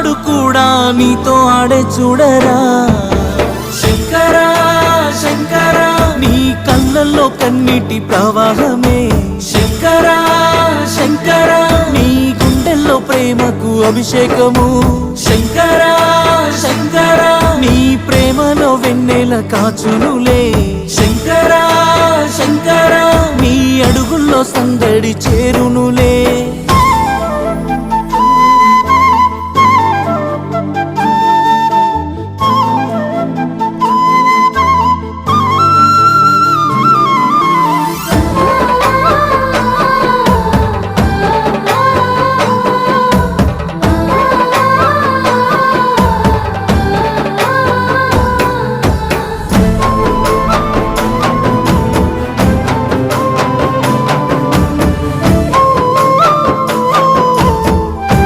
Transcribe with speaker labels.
Speaker 1: వాడు కూడా నీతో ఆడే చూడరా శంకరా శంకరా నీ కళ్ళల్లో కన్నీటి ప్రవాహమే శంకరా శంకరా నీ గుండెల్లో ప్రేమకు అభిషేకము శంకరా శంకరా నీ ప్రేమలో వెన్నెల కాచునులే శంకరా శంకరా నీ అడుగుల్లో సందడి చేరునులే